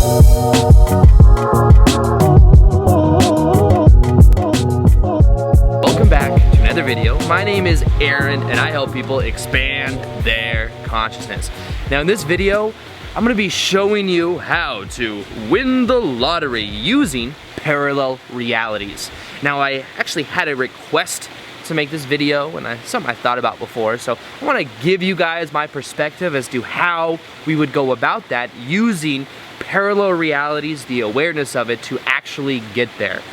Welcome back to another video. My name is Aaron and I help people expand their consciousness. Now in this video, I'm gonna be showing you how to win the lottery using parallel realities. Now I actually had a request to make this video and something I thought about before, so I want to give you guys my perspective as to how we would go about that using parallel realities, the awareness of it, to actually get there.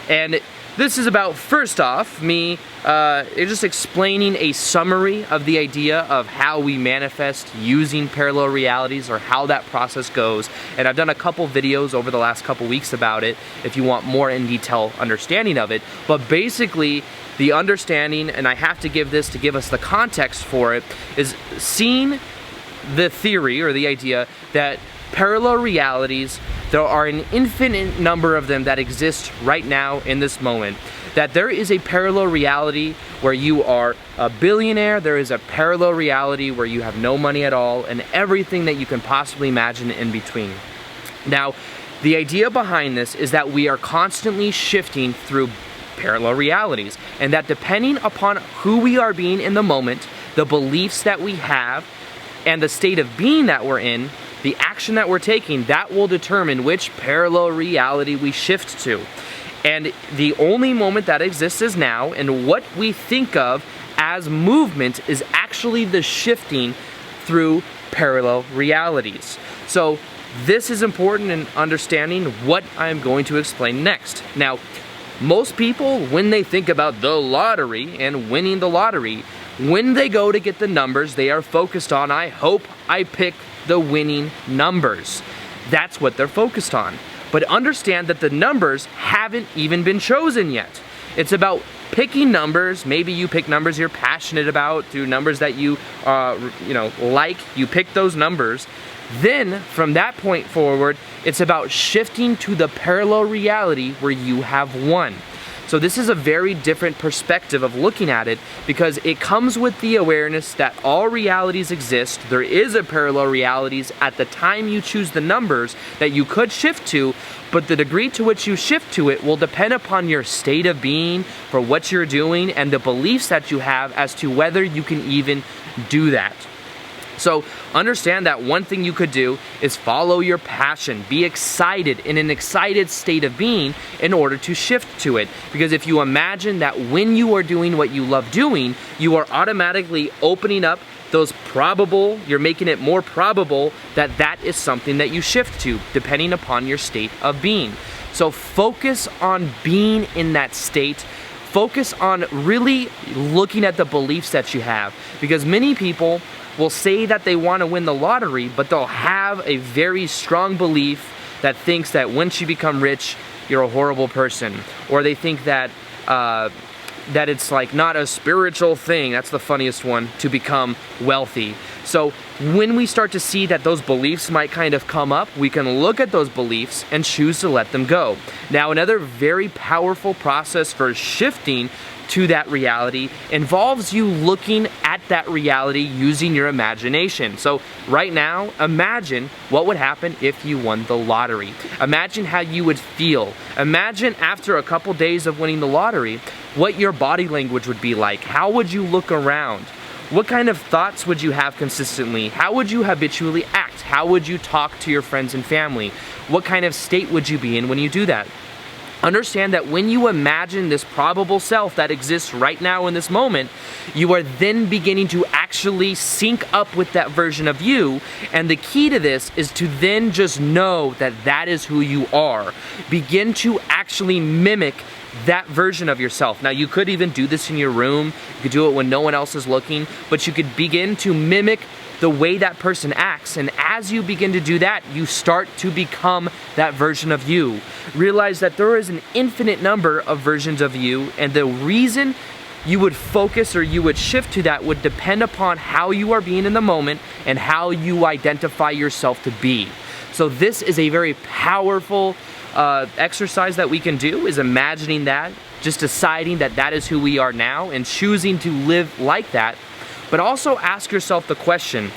And this is about, first off, me just explaining a summary of the idea of how we manifest using parallel realities, or how that process goes. And I've done a couple videos over the last couple weeks about it if you want more in detail understanding of it. But basically, the understanding, and I have to give this to give us the context for it, is seeing the theory or the idea that parallel realities, there are an infinite number of them that exist right now in this moment. That there is a parallel reality where you are a billionaire, there is a parallel reality where you have no money at all, and everything that you can possibly imagine in between. Now, the idea behind this is that we are constantly shifting through parallel realities, and that depending upon who we are being in the moment, the beliefs that we have, and the state of being that we're in, the action that we're taking, that will determine which parallel reality we shift to. And the only moment that exists is now, and what we think of as movement is actually the shifting through parallel realities. So this is important in understanding what I'm going to explain next. Now, most people, when they think about the lottery and winning the lottery, when they go to get the numbers, they are focused on, I hope I pick the winning numbers. That's what they're focused on. But understand that the numbers haven't even been chosen yet. It's about picking numbers. Maybe you pick numbers you're passionate about, through numbers that you like. You pick those numbers. Then, from that point forward, it's about shifting to the parallel reality where you have won. So this is a very different perspective of looking at it, because it comes with the awareness that all realities exist. There is a parallel realities at the time you choose the numbers that you could shift to, but the degree to which you shift to it will depend upon your state of being, for what you're doing, and the beliefs that you have as to whether you can even do that. So understand that one thing you could do is follow your passion. Be excited, in an excited state of being, in order to shift to it. Because if you imagine that when you are doing what you love doing, you are automatically opening up those probable, you're making it more probable that that is something that you shift to, depending upon your state of being. So focus on being in that state. Focus on really looking at the beliefs that you have. Because many people will say that they want to win the lottery, but they'll have a very strong belief that thinks that once you become rich, you're a horrible person. Or they think that that it's like not a spiritual thing, that's the funniest one, to become wealthy. So when we start to see that those beliefs might kind of come up, we can look at those beliefs and choose to let them go. Now, another very powerful process for shifting to that reality involves you looking at that reality using your imagination. So right now, imagine what would happen if you won the lottery. Imagine how you would feel. Imagine after a couple days of winning the lottery, what your body language would be like. How would you look around? What kind of thoughts would you have consistently? How would you habitually act? How would you talk to your friends and family? What kind of state would you be in when you do that? Understand that when you imagine this probable self that exists right now in this moment, you are then beginning to actually sync up with that version of you. And the key to this is to then just know that that is who you are. Begin to actually mimic that version of yourself. Now, you could even do this in your room. You could do it when no one else is looking, but you could begin to mimic the way that person acts. And as you begin to do that, you start to become that version of you. Realize that there is an infinite number of versions of you, and the reason you would focus or you would shift to that would depend upon how you are being in the moment and how you identify yourself to be. So this is a very powerful exercise that we can do, is imagining that, just deciding that that is who we are now and choosing to live like that. But also ask yourself the question,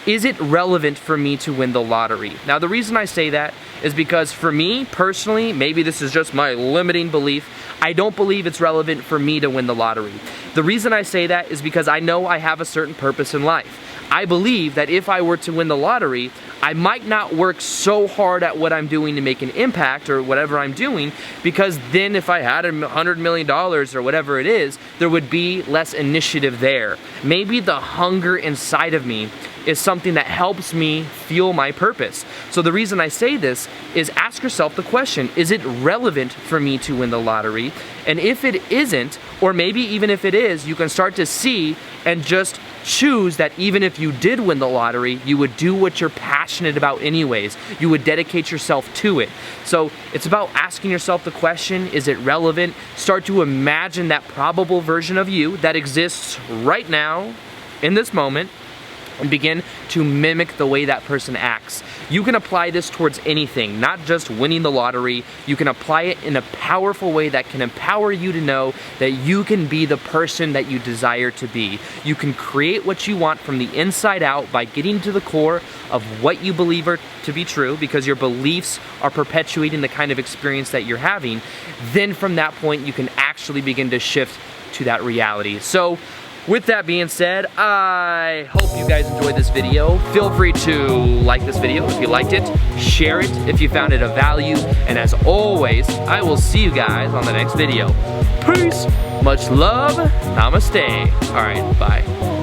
is it relevant for me to win the lottery? Now, the reason I say that is because for me, personally, maybe this is just my limiting belief, I don't believe it's relevant for me to win the lottery. The reason I say that is because I know I have a certain purpose in life. I believe that if I were to win the lottery, I might not work so hard at what I'm doing to make an impact or whatever I'm doing, because then if I had $100 million or whatever it is, there would be less initiative there. Maybe the hunger inside of me is something that helps me feel my purpose. So the reason I say this is ask yourself the question, is it relevant for me to win the lottery? And if it isn't, or maybe even if it is, you can start to see and just choose that even if you did win the lottery, you would do what you're passionate about anyways. You would dedicate yourself to it. So it's about asking yourself the question, is it relevant? Start to imagine that probable version of you that exists right now, in this moment, and begin to mimic the way that person acts. You can apply this towards anything, not just winning the lottery. You can apply it in a powerful way that can empower you to know that you can be the person that you desire to be. You can create what you want from the inside out by getting to the core of what you believe to be true, because your beliefs are perpetuating the kind of experience that you're having. Then from that point, you can actually begin to shift to that reality. So, with that being said, I hope you guys enjoyed this video. Feel free to like this video if you liked it, share it if you found it of value, and as always, I will see you guys on the next video. Peace, much love, namaste. All right, bye.